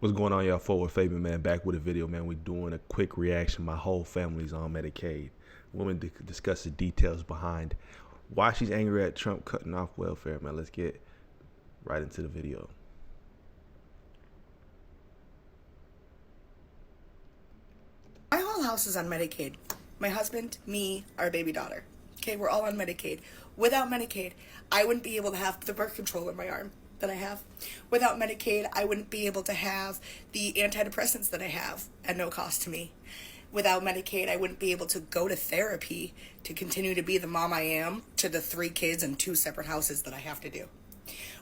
What's going on, y'all? Forward Fabian, man, back with a video, man. We doing a quick reaction. My whole family's on Medicaid. Woman discuss the details behind why she's angry at Trump cutting off welfare, man. Let's get right into the video. My whole house is on Medicaid. My husband, me, our baby daughter. Okay, we're all on Medicaid. Without Medicaid, I wouldn't be able to have the birth control in my arm that I have. Without Medicaid, I wouldn't be able to have the antidepressants that I have at no cost to me. Without Medicaid, I wouldn't be able to go to therapy to continue to be the mom I am to the 3 kids and 2 separate houses that I have to do.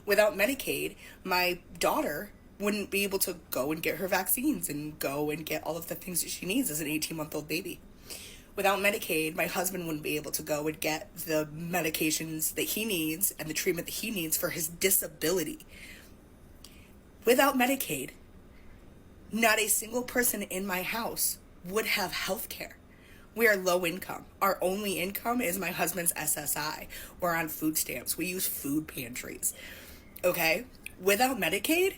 Without Medicaid, my daughter wouldn't be able to go and get her vaccines and go and get all of the things that she needs as an 18-month-old baby. Without Medicaid, my husband wouldn't be able to go and get the medications that he needs and the treatment that he needs for his disability. Without Medicaid, not a single person in my house would have health care. We are low income. Our only income is my husband's SSI. We're on food stamps. We use food pantries. Okay? Without Medicaid,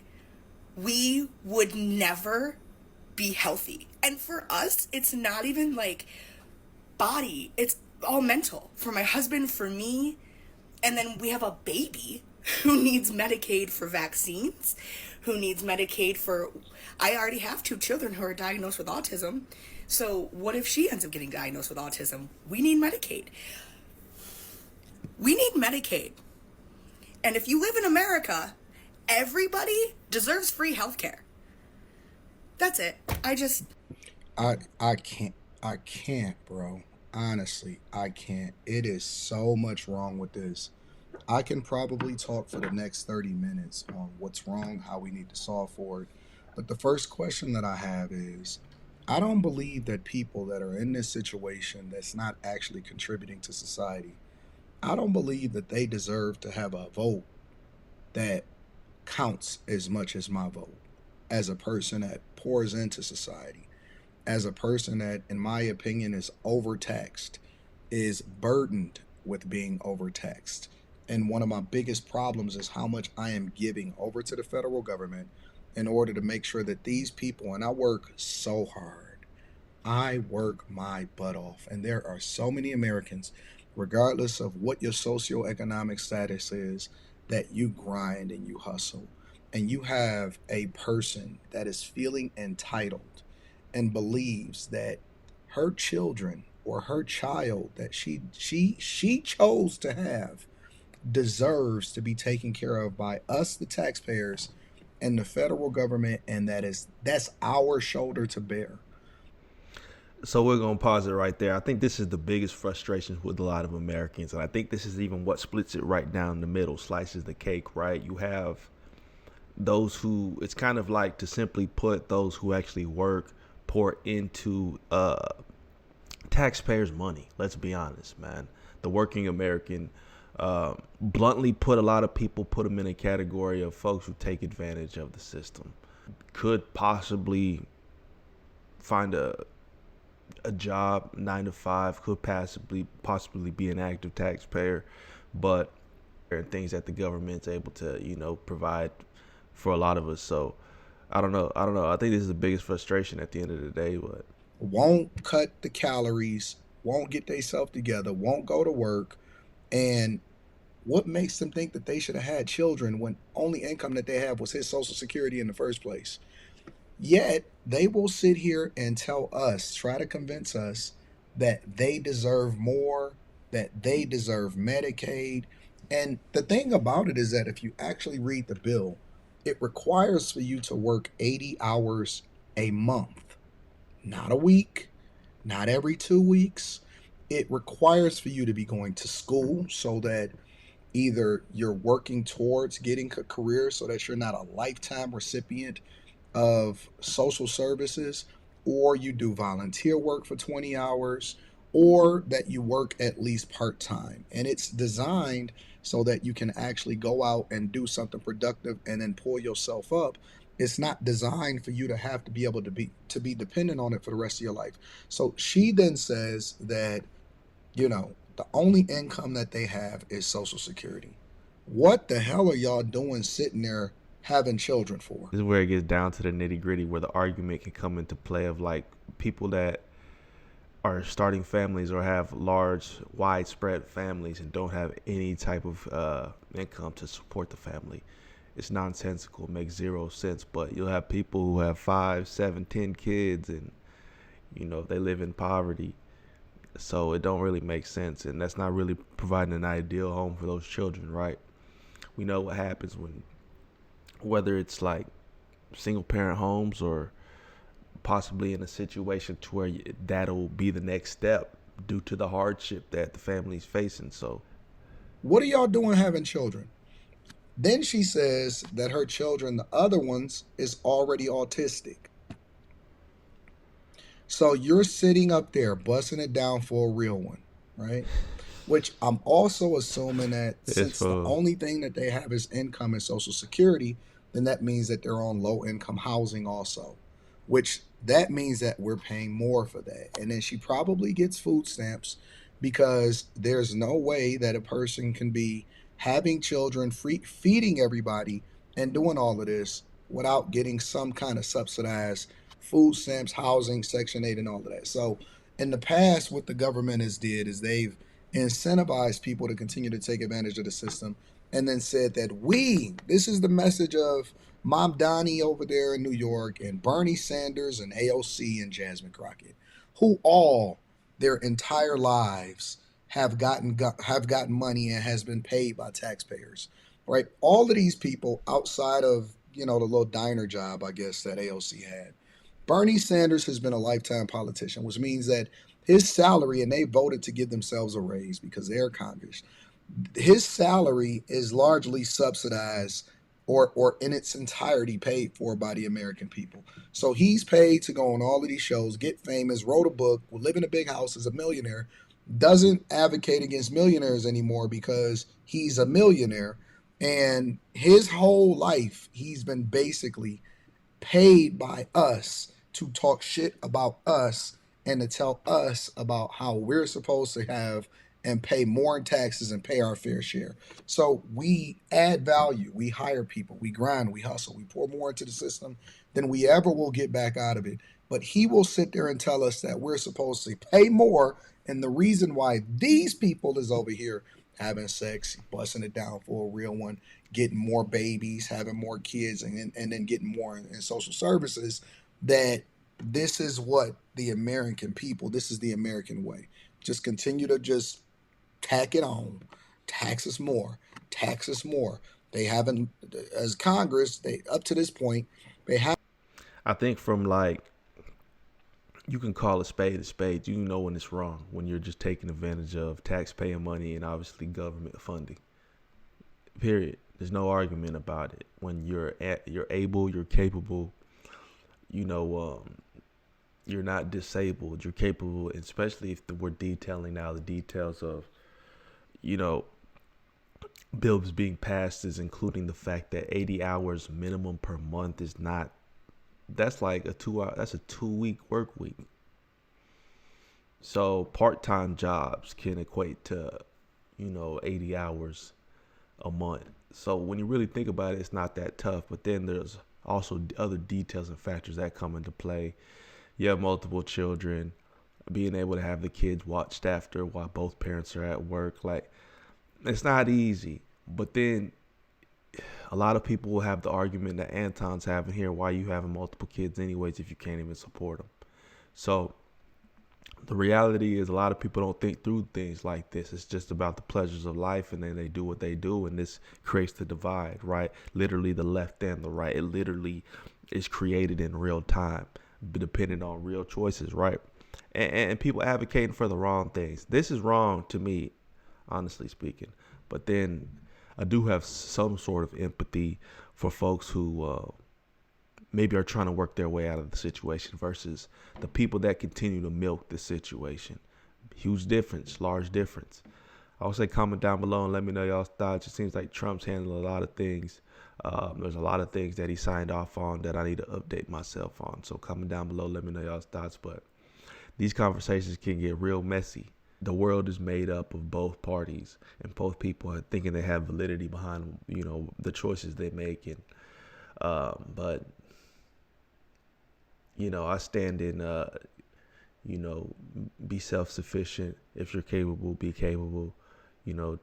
we would never be healthy. And for us, it's not even like body, it's all mental. For my husband, for me, and then we have a baby who needs Medicaid for vaccines, who needs Medicaid for, I already have 2 children who are diagnosed with autism. So what if she ends up getting diagnosed with autism? We need Medicaid. We need Medicaid. And if you live in America, everybody deserves free healthcare. That's it. I can't, bro. Honestly, I can't. It is so much wrong with this. I can probably talk for the next 30 minutes on what's wrong, how we need to solve for it. But the first question that I have is, I don't believe that people that are in this situation that's not actually contributing to society, I don't believe that they deserve to have a vote that counts as much as my vote, as a person that pours into society, as a person that, in my opinion, is overtaxed, is burdened with being overtaxed. And one of my biggest problems is how much I am giving over to the federal government in order to make sure that these people, and I work so hard, I work my butt off. And there are so many Americans, regardless of what your socioeconomic status is, that you grind and you hustle. And you have a person that is feeling entitled and believes that her children or her child that she chose to have deserves to be taken care of by us, the taxpayers, and the federal government, and that's our shoulder to bear. So we're gonna pause it right there. I think this is the biggest frustration with a lot of Americans, and I think this is even what splits it right down the middle, slices the cake, right? You have those who, it's kind of like, to simply put, those who actually work, pour into taxpayers' money. Let's be honest, man. The working American, bluntly put, a lot of people put them in a category of folks who take advantage of the system. Could possibly find a job 9 to 5, could possibly be an active taxpayer, but there are things that the government's able to, provide for a lot of us. So I don't know. I think this is the biggest frustration at the end of the day. But Won't cut the calories, won't get themselves together, won't go to work. And what makes them think that they should have had children when only income that they have was his Social Security in the first place? Yet they will sit here and tell us, try to convince us that they deserve more, that they deserve Medicaid. And the thing about it is that if you actually read the bill, it requires for you to work 80 hours a month, not a week, not every 2 weeks. It requires for you to be going to school so that either you're working towards getting a career so that you're not a lifetime recipient of social services, or you do volunteer work for 20 hours, or that you work at least part time. And it's designed so that you can actually go out and do something productive and then pull yourself up. It's not designed for you to have to be able to be dependent on it for the rest of your life. So she then says that, the only income that they have is Social Security. What the hell are y'all doing sitting there having children for? This is where it gets down to the nitty gritty, where the argument can come into play of like people that are starting families or have large, widespread families and don't have any type of income to support the family. It's nonsensical. It makes zero sense. But you'll have people who have 5, 7, 10 kids, and they live in poverty. So it don't really make sense, and that's not really providing an ideal home for those children, right? We know what happens whether it's like single parent homes or possibly in a situation to where that'll be the next step due to the hardship that the family's facing. So What are y'all doing having children? Then she says that her children, the other ones, is already autistic. So you're sitting up there busting it down for a real one, right? Which I'm also assuming that it's since the for only thing that they have is income and Social Security, then that means that they're on low income housing also, which that means that we're paying more for that. And then she probably gets food stamps because there's no way that a person can be having children, feeding everybody, and doing all of this without getting some kind of subsidized food stamps, housing, Section 8, and all of that. So in the past, what the government has did is they've incentivized people to continue to take advantage of the system, and then said that this is the message of Mom Donnie over there in New York, and Bernie Sanders and AOC and Jasmine Crockett, who all their entire lives have gotten money and has been paid by taxpayers, right? All of these people outside of the little diner job, I guess, that AOC had. Bernie Sanders has been a lifetime politician, which means that his salary, and they voted to give themselves a raise because they're Congress, his salary is largely subsidized or in its entirety paid for by the American people. So he's paid to go on all of these shows, get famous, wrote a book, will live in a big house as a millionaire, doesn't advocate against millionaires anymore because he's a millionaire. And his whole life, he's been basically paid by us to talk shit about us and to tell us about how we're supposed to have and pay more in taxes and pay our fair share. So we add value, we hire people, we grind, we hustle, we pour more into the system than we ever will get back out of it. But he will sit there and tell us that we're supposed to pay more, and the reason why these people is over here having sex, busting it down for a real one, getting more babies, having more kids, and then getting more in social services, that this is what the American people, this is the American way. Just continue to just tack it on, tax us more, tax us more. They haven't, as Congress, they up to this point, they have. I think from like, you can call a spade a spade. You know when it's wrong, when you're just taking advantage of taxpayer money and obviously government funding. Period. There's no argument about it. When you're able, you're capable. You know, you're not disabled. You're capable, especially if we're detailing now the details of, you know, bills being passed, is including the fact that 80 hours minimum per month is not. That's like a 2 hour. That's a 2-week work week. So part-time jobs can equate to, 80 hours a month. So when you really think about it, it's not that tough. But then there's also other details and factors that come into play. You have multiple children, being able to have the kids watched after while both parents are at work. Like, it's not easy. But then a lot of people will have the argument that Anton's having here: why are you having multiple kids anyways if you can't even support them? So the reality is, a lot of people don't think through things like this. It's just about the pleasures of life, and then they do what they do, and this creates the divide, right? Literally the left and the right. It literally is created in real time, depending on real choices, right? And people advocating for the wrong things. This is wrong to me, honestly speaking. But then I do have some sort of empathy for folks who maybe are trying to work their way out of the situation versus the people that continue to milk the situation. Huge difference, large difference. I would say comment down below and let me know y'all's thoughts. It seems like Trump's handling a lot of things. There's a lot of things that he signed off on that I need to update myself on. So comment down below, let me know y'all's thoughts. But these conversations can get real messy. The world is made up of both parties, and both people are thinking they have validity behind, the choices they make. And But I stand in, be self-sufficient. If you're capable, be capable.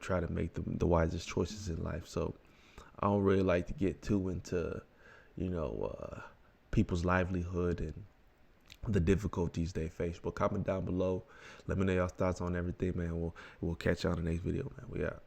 Try to make the wisest choices in life. So I don't really like to get too into, people's livelihood and the difficulties they face. But comment down below. Let me know your thoughts on everything, man. We'll catch you on the next video, man. We out.